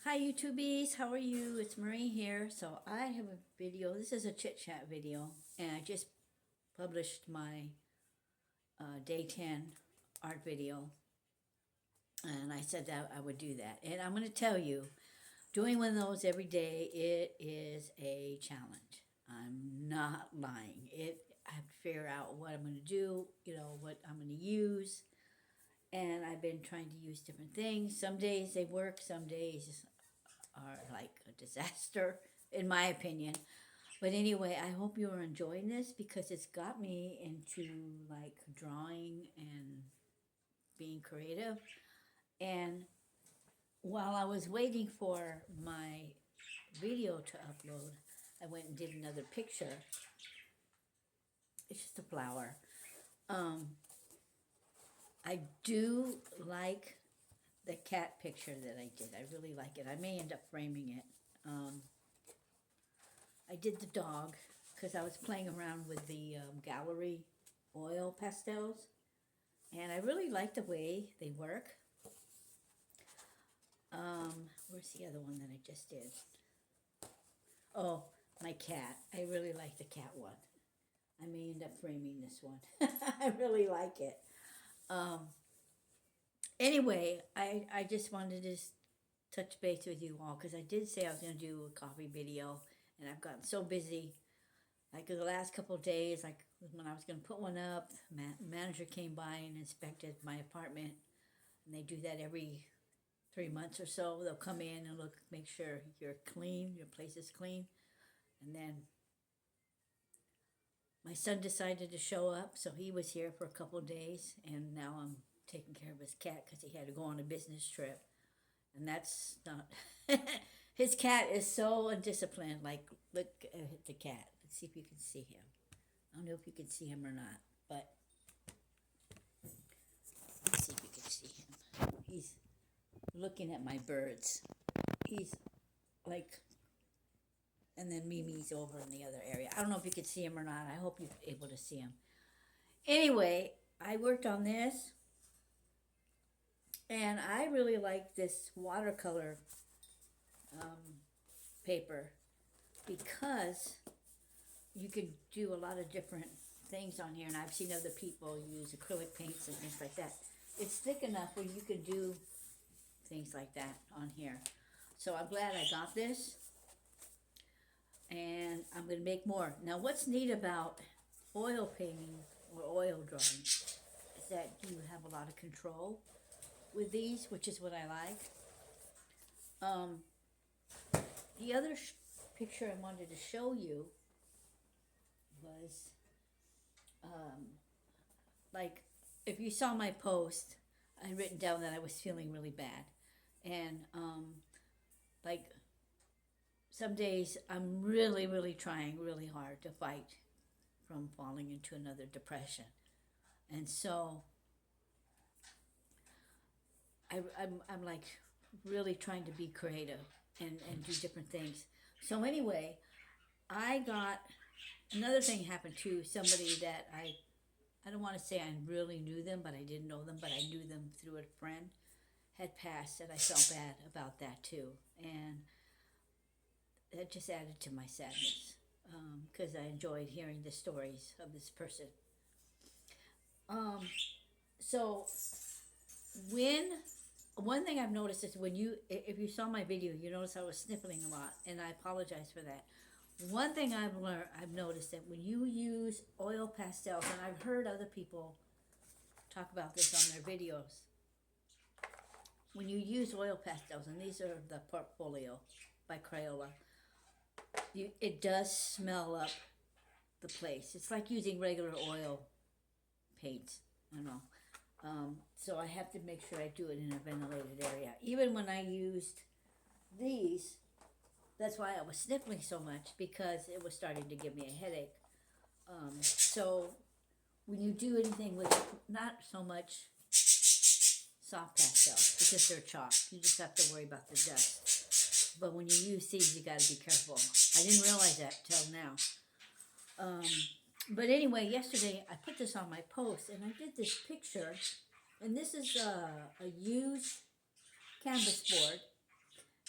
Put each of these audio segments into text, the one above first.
Hi YouTubies, how are you? It's Marie here. So I have a video. This is a chit chat video, and I just published my day 10 art video, and I said that I would do that. And I'm going to tell you, doing one of those every day, it is a challenge. I'm not lying. I have to figure out what I'm going to do, what I'm going to use, and I've been trying to use different things. Some days they work, some days are like a disaster, in my opinion. But anyway, I hope you are enjoying this because it's got me into like drawing and being creative. And while I was waiting for my video to upload, I went and did another picture. It's just a flower. Um, I do like the cat picture that I did. I really like it. I may end up framing it. I did the dog because I was playing around with the gallery oil pastels, and I really like the way they work. Where's the other one that I just did? Oh, my cat. I really like the cat one. I may end up framing this one. I really like it. Anyway, I just wanted to touch base with you all because I did say I was going to do a coffee video, and I've gotten so busy. Like the last couple of days, like when I was going to put one up, manager came by and inspected my apartment, and they do that every 3 months or so. They'll come in and look, make sure you're clean, your place is clean, and then my son decided to show up, so he was here for a couple of days, and now I'm taking care of his cat because he had to go on a business trip, and that's not. His cat is so undisciplined. Like, look at the cat. Let's see if you can see him. I don't know if you can see him or not, but let's see if you can see him. He's looking at my birds. He's like, and then Mimi's over in the other area. I don't know if you can see him or not. I hope you're able to see him. Anyway, I worked on this, and I really like this watercolor paper because you can do a lot of different things on here, and I've seen other people use acrylic paints and things like that. It's thick enough where you can do things like that on here. So I'm glad I got this, and I'm going to make more. Now what's neat about oil painting or oil drawing is that you have a lot of control with these, which is what I like. The other picture I wanted to show you was like, if you saw my post, I had written down that I was feeling really bad, and like some days I'm really trying really hard to fight from falling into another depression, and so I'm like really trying to be creative and do different things. So anyway, I got another thing happened to somebody that I don't want to say I really knew them, but I didn't know them, but I knew them through a friend, had passed, and I felt bad about that too. And that just added to my sadness because I enjoyed hearing the stories of this person. So when one thing I've noticed is if you saw my video, you notice I was sniffling a lot, and I apologize for that. One thing I've noticed that when you use oil pastels, and I've heard other people talk about this on their videos, when you use oil pastels, and these are the Portfolio by Crayola, it does smell up the place. It's like using regular oil paints. I don't know. So I have to make sure I do it in a ventilated area. Even when I used these, that's why I was sniffling so much, because it was starting to give me a headache. So when you do anything with not so much soft pastels, because they're chalk, you just have to worry about the dust. But when you use these, you got to be careful. I didn't realize that till now. But anyway, yesterday I put this on my post, and I did this picture, and this is a used canvas board,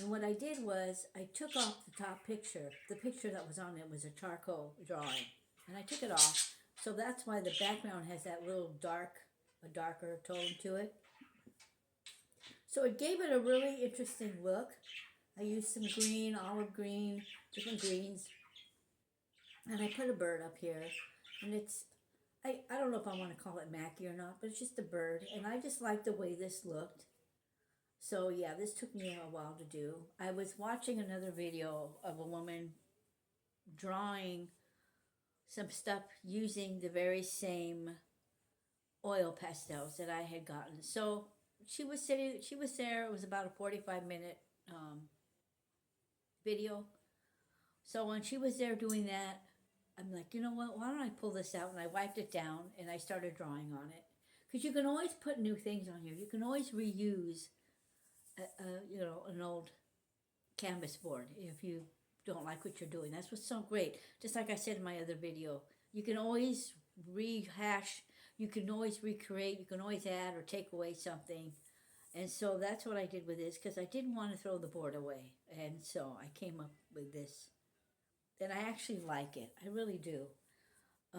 And what I did was I took off the top picture. The picture that was on it was a charcoal drawing. And I took it off. So that's why the background has that little a darker tone to it. So it gave it a really interesting look. I used some green, olive green, different greens. And I put a bird up here. And I don't know if I want to call it Mackie or not, but it's just a bird. And I just like the way this looked. So yeah, this took me a while to do. I was watching another video of a woman drawing some stuff using the very same oil pastels that I had gotten. So she was there. It was about a 45-minute video. So when she was there doing that, I'm like, you know what? Why don't I pull this out? And I wiped it down and I started drawing on it. Because you can always put new things on here. You can always reuse, an old canvas board if you don't like what you're doing. That's what's so great. Just like I said in my other video, you can always rehash, you can always recreate, you can always add or take away something. And so that's what I did with this because I didn't want to throw the board away. And so I came up with this. And I actually like it. I really do. I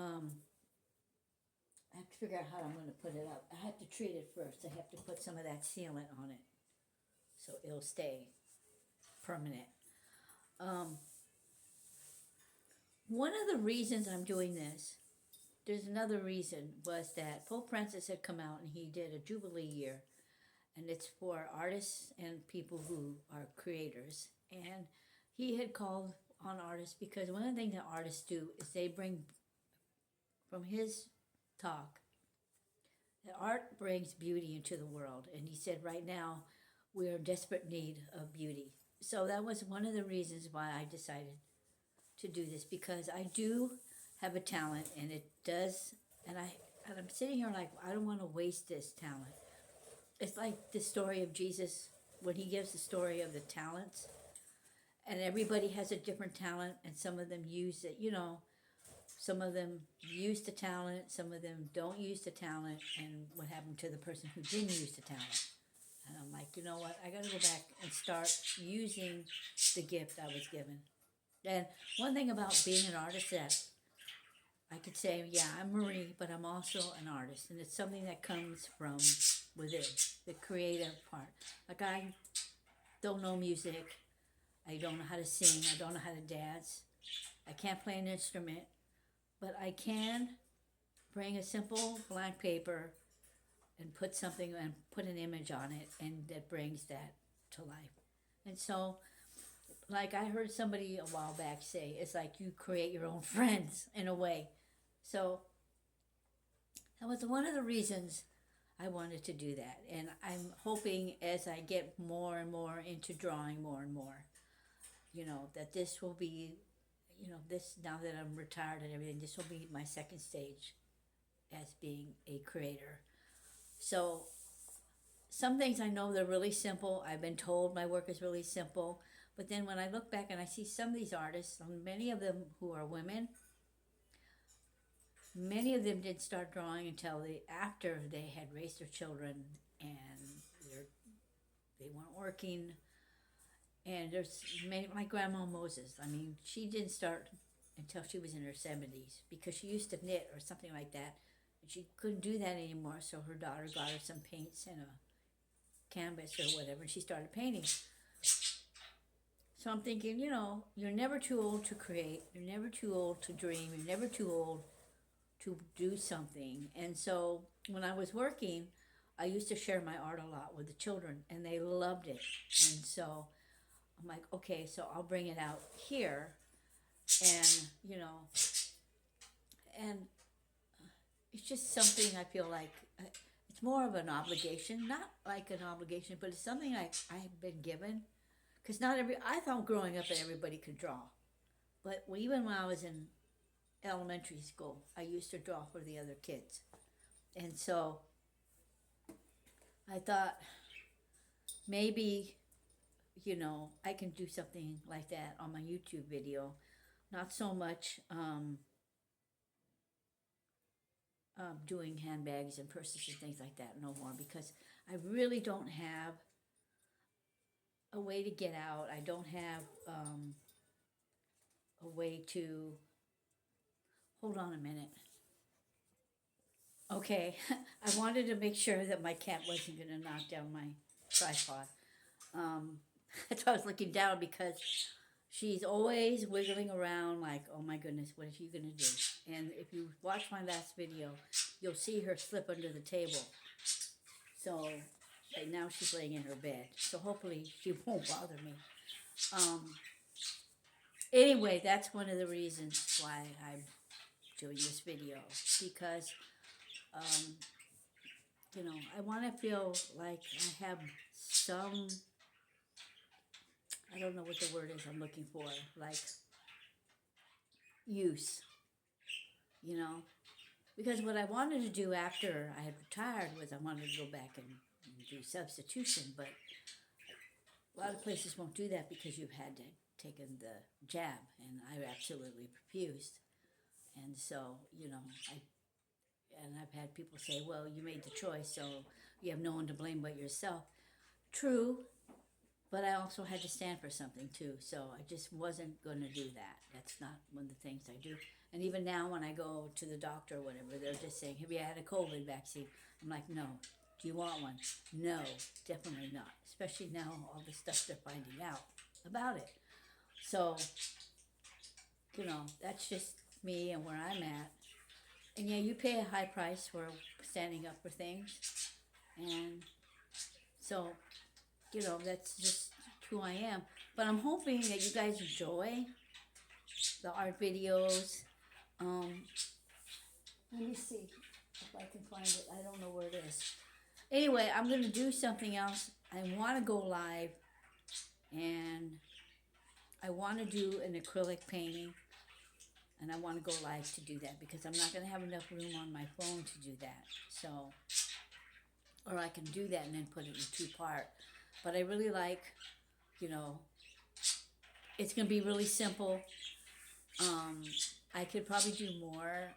have to figure out how I'm going to put it up. I have to treat it first. I have to put some of that sealant on it so it'll stay permanent. One of the reasons I'm doing this, there's another reason, was that Pope Francis had come out and he did a Jubilee year. And it's for artists and people who are creators. And he had called on artists because one of the things that artists do is they bring, from his talk, that art brings beauty into the world. And he said right now we're in desperate need of beauty. So that was one of the reasons why I decided to do this, because I do have a talent and it does, and I'm sitting here like, I don't want to waste this talent. It's like the story of Jesus when he gives the story of the talents, and everybody has a different talent, and some of them use it, some of them use the talent, some of them don't use the talent, and what happened to the person who didn't use the talent. And I'm like, you know what, I gotta go back and start using the gift I was given. And one thing about being an artist that I could say, yeah, I'm Marie, but I'm also an artist, and it's something that comes from within, the creative part. Like, I don't know music, I don't know how to sing, I don't know how to dance, I can't play an instrument, but I can bring a simple blank paper and put an image on it, and that brings that to life. And so, like I heard somebody a while back say, it's like you create your own friends in a way. So that was one of the reasons I wanted to do that. And I'm hoping as I get more and more into drawing more and more, that this will be, this, now that I'm retired and everything, this will be my second stage as being a creator. So some things I know they're really simple. I've been told my work is really simple. But then when I look back and I see some of these artists, many of them who are women, many of them didn't start drawing until after they had raised their children and they weren't working. And there's my grandma Moses. I mean, she didn't start until she was in her 70s because she used to knit or something like that. And she couldn't do that anymore, so her daughter got her some paints and a canvas or whatever, and she started painting. So I'm thinking, you're never too old to create, you're never too old to dream, you're never too old to do something. And so when I was working, I used to share my art a lot with the children, and they loved it. And so I'm like, okay, so I'll bring it out here, and and it's just something I feel like it's more of an obligation, not like an obligation, but it's something I've been given. Because I thought growing up that everybody could draw. But even when I was in elementary school, I used to draw for the other kids. And so I thought maybe, I can do something like that on my YouTube video. Not so much doing handbags and purses and things like that no more, because I really don't have a way to get out. I don't have a way to, hold on a minute. Okay, I wanted to make sure that my cat wasn't going to knock down my tripod. That's why I was looking down, because she's always wiggling around like, oh my goodness, what is she going to do? And if you watch my last video, you'll see her slip under the table. So right now she's laying in her bed. So hopefully she won't bother me. Anyway, that's one of the reasons why I'm doing this video. Because, you know, I want to feel like I have some, I don't know what the word is I'm looking for, like use, you know. Because what I wanted to do after I had retired was I wanted to go back and do substitution, but a lot of places won't do that because you've had to taken the jab, and I absolutely refused. And so, you know, I've had people say, well, you made the choice, so you have no one to blame but yourself. True, but I also had to stand for something too, so I just wasn't going to do that. That's not one of the things I do. And even now when I go to the doctor or whatever, they're just saying, have you had a COVID vaccine? I'm like, no. Do you want one? No, definitely not. Especially now, all the stuff they're finding out about it. So, you know, that's just me and where I'm at. And yeah, you pay a high price for standing up for things. And so, you know, that's just who I am. But I'm hoping that you guys enjoy the art videos. Let me see if I can find it. I don't know where it is. Anyway, I'm going to do something else. I want to go live, and I want to do an acrylic painting, and I want to go live to do that because I'm not going to have enough room on my phone to do that. So, or I can do that and then put it in two-part. But I really like, you know, it's going to be really simple. I could probably do more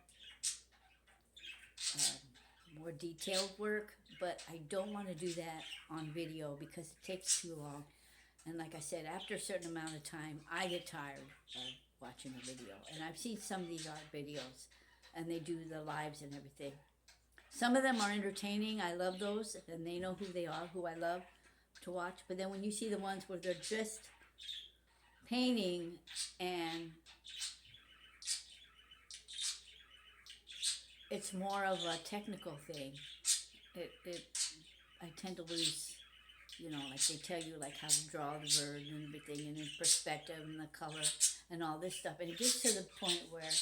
detailed work, but I don't want to do that on video because it takes too long. And like I said, after a certain amount of time, I get tired of watching a video. And I've seen some of these art videos, and they do the lives and everything. Some of them are entertaining. I love those, and they know who they are, who I love to watch. But then when you see the ones where they're just painting and it's more of a technical thing, I tend to lose, you know, like they tell you like how to draw the bird and everything, and in perspective and the color and all this stuff. And it gets to the point where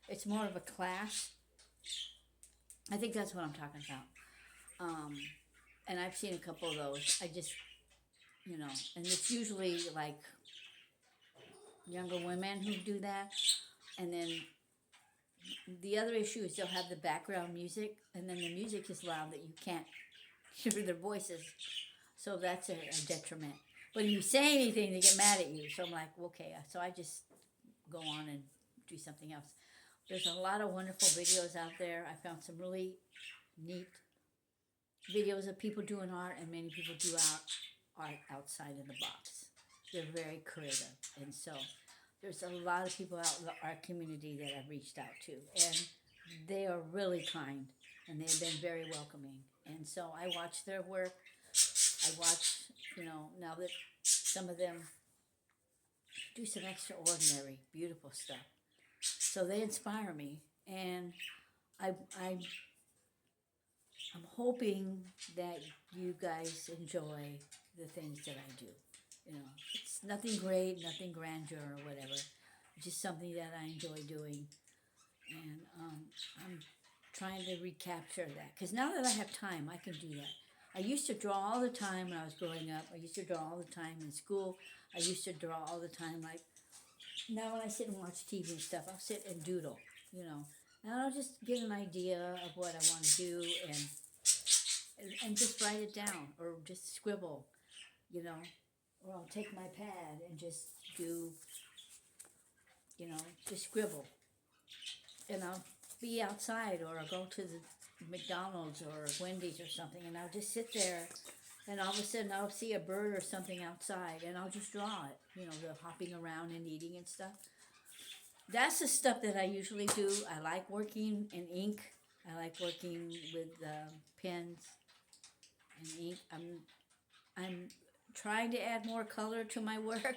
it's more of a class. I think that's what I'm talking about. And I've seen a couple of those. I just, you know, and it's usually like younger women who do that. And then the other issue is they'll have the background music, and then the music is loud that you can't hear their voices. So that's a detriment. But if you say anything, they get mad at you. So I'm like, okay. So I just go on and do something else. There's a lot of wonderful videos out there. I found some really neat videos of people doing art, and many people do art outside of the box. They're very creative. And so there's a lot of people out in the art community that I've reached out to, and they are really kind, and they've been very welcoming. And so I watch their work. I watch, you know, now that some of them do some extraordinary, beautiful stuff. So they inspire me, and I'm hoping that you guys enjoy the things that I do. You know, it's nothing great, nothing grandeur or whatever. It's just something that I enjoy doing. And I'm trying to recapture that. Because now that I have time, I can do that. I used to draw all the time when I was growing up. I used to draw all the time in school. I used to draw all the time. Like, now when I sit and watch TV and stuff, I'll sit and doodle, you know. And I'll just get an idea of what I want to do and just write it down or just scribble, you know. Or I'll take my pad and just do, you know, just scribble. And I'll be outside, or I'll go to the McDonald's or Wendy's or something, and I'll just sit there And all of a sudden I'll see a bird or something outside and I'll just draw it. You know, the hopping around and eating and stuff. That's the stuff that I usually do. I like working in ink. I like working with pens and ink. I'm trying to add more color to my work.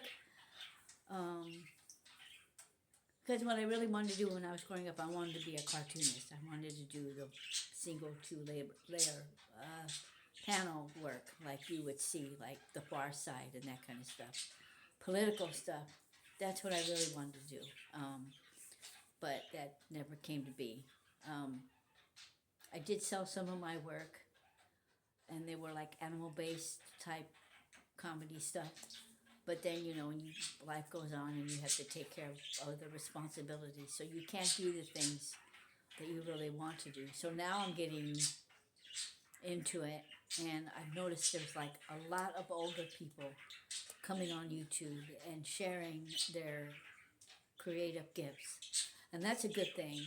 Because what I really wanted to do when I was growing up, I wanted to be a cartoonist. I wanted to do the single layer panel work like you would see, like The Far Side and that kind of stuff. Political stuff. That's what I really wanted to do. But that never came to be. I did sell some of my work, and they were like animal-based type comedy stuff. But then, you know, when life goes on and you have to take care of other responsibilities, so you can't do the things that you really want to do. So now I'm getting into it, and I've noticed there's like a lot of older people coming on YouTube and sharing their creative gifts, and that's a good thing.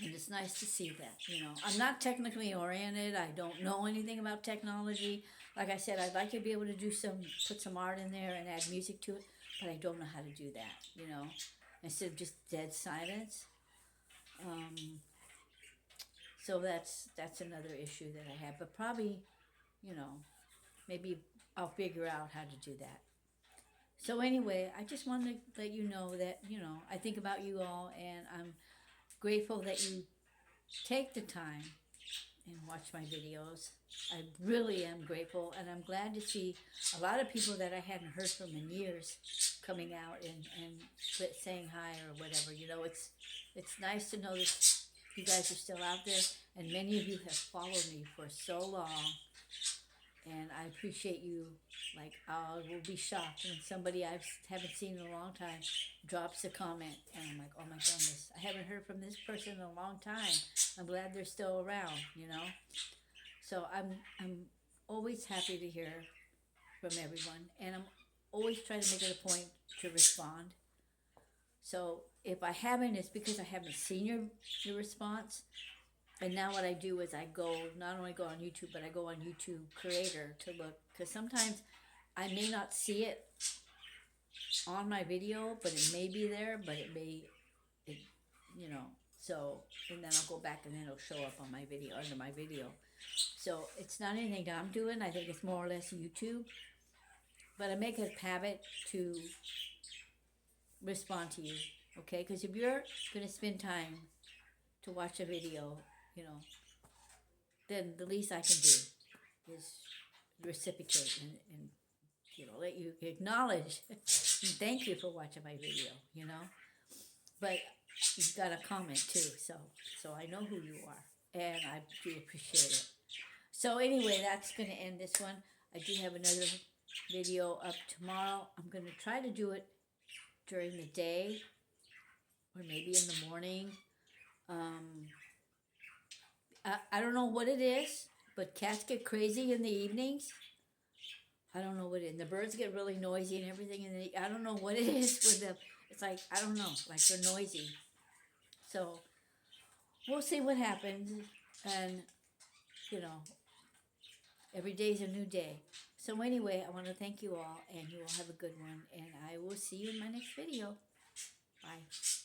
And it's nice to see that, you know. I'm not technically oriented. I don't know anything about technology. Like I said, I'd like to be able to put some art in there and add music to it, but I don't know how to do that, you know. Instead of just dead silence. So that's another issue that I have. But probably, you know, maybe I'll figure out how to do that. So anyway, I just wanted to let you know that, you know, I think about you all, and I'm grateful that you take the time and watch my videos. I really am grateful, and I'm glad to see a lot of people that I hadn't heard from in years coming out and saying hi or whatever. You know, it's nice to know that you guys are still out there, and many of you have followed me for so long, and I appreciate you. Like, I will be shocked when somebody I haven't seen in a long time drops a comment, and I'm like, oh my goodness, I haven't heard from this person in a long time. I'm glad they're still around, you know. So I'm always happy to hear from everyone, and I'm always trying to make it a point to respond. So if I haven't, it's because I haven't seen your response. And now what I do is I not only go on YouTube, but I go on YouTube Creator to look, because sometimes I may not see it on my video, but it may be there, but you know, so, and then I'll go back and then it'll show up on my video, under my video. So it's not anything that I'm doing. I think it's more or less YouTube. But I make it a habit to respond to you, okay? Because if you're going to spend time to watch a video, you know, then the least I can do is reciprocate and you know, let you acknowledge and thank you for watching my video, you know. But you've got a comment too, so I know who you are, and I do appreciate it. So anyway, that's going to end this one. I do have another video up tomorrow. I'm going to try to do it during the day or maybe in the morning. I don't know what it is, but cats get crazy in the evenings. I don't know what it is. The birds get really noisy and everything, and I don't know what it is with them. It's like, I don't know, like they're noisy. So we'll see what happens, and you know, every day is a new day. So anyway, I want to thank you all, and you all have a good one, and I will see you in my next video. Bye.